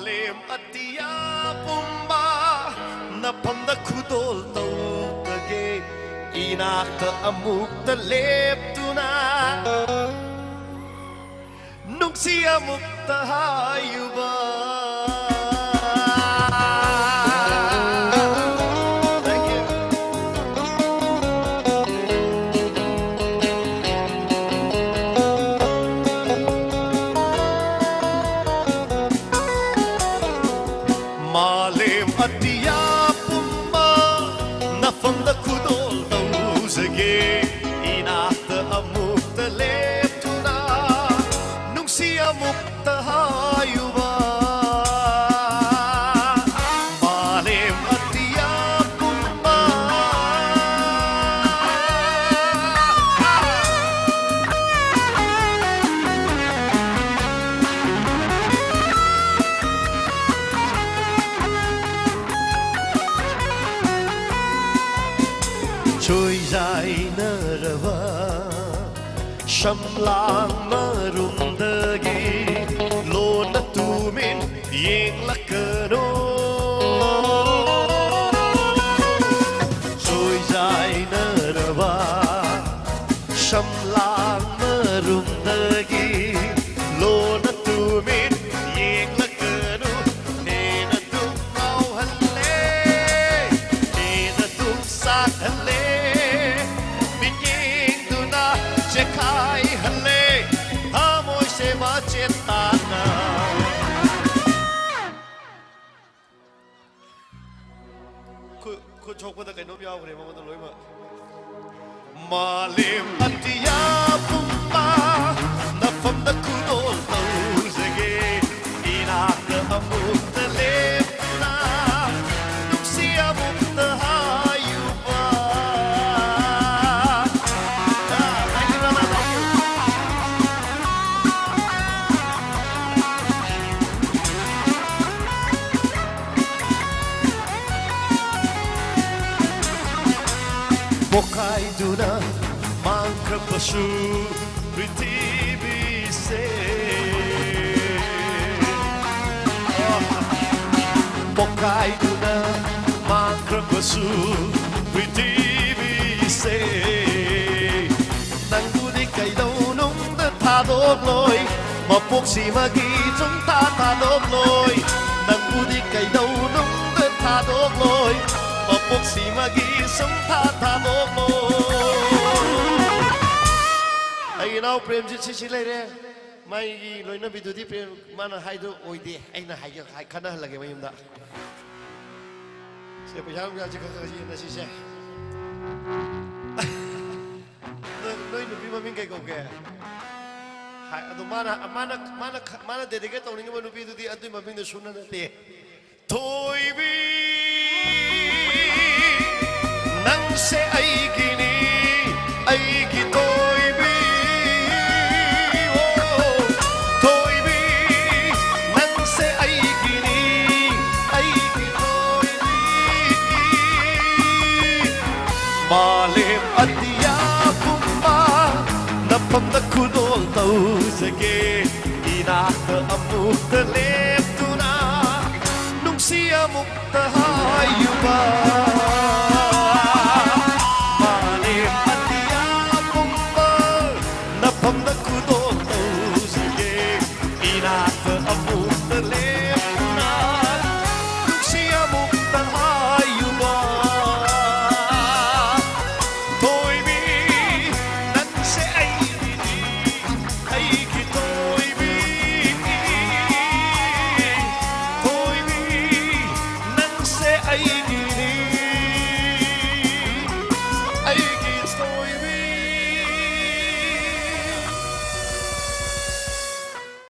Malim atiya pumba na pamda kudol tawtage inakta amuk talep tuna nung siya mukta hayuba Malim atiya pumba na famda kudol tawzage inakta amuk talep tuna nung siya mukta hayuba Malim atiya pumba Trôi dài nở rava Sham lang marum dagi Lo na tumin yeng lakano Trôi dài nở rava Sham lang marum dagi Lo na tumin yeng lakano Ne na tum mau halle Ne na tum sak halle Kai hale amoy se machetana ku chok pada kai nom yaw kare ma loi ma Malim atiya pumba na fam da kudol tawzage inakta amuk talep na nung siya mukta hayuba Bokai duna mangka pasu prithivi se Bokai duna mangka pasu prithivi se Nang budi kai đâu nung da tha dop loi mapok si magi chung ta tha dop loi Nang budi kai đâu nung da tha dop loi mapok si magi chung ta tha dop I know Prem Jit later. My Loina Bidudi Prem Mana Haido Oide, Aina Haikana Lagamanda. Sepayam Gajakaji and she said, No, no, Pimaminga go get. The mana dedicate only one to be to the Adima Bin the Suna day. Toy be Nang se Aigini, Aigi toy be. Malim atiya pumba na pamda kudol tawzage inakta amuk talep tuna nung siya mukta hayuba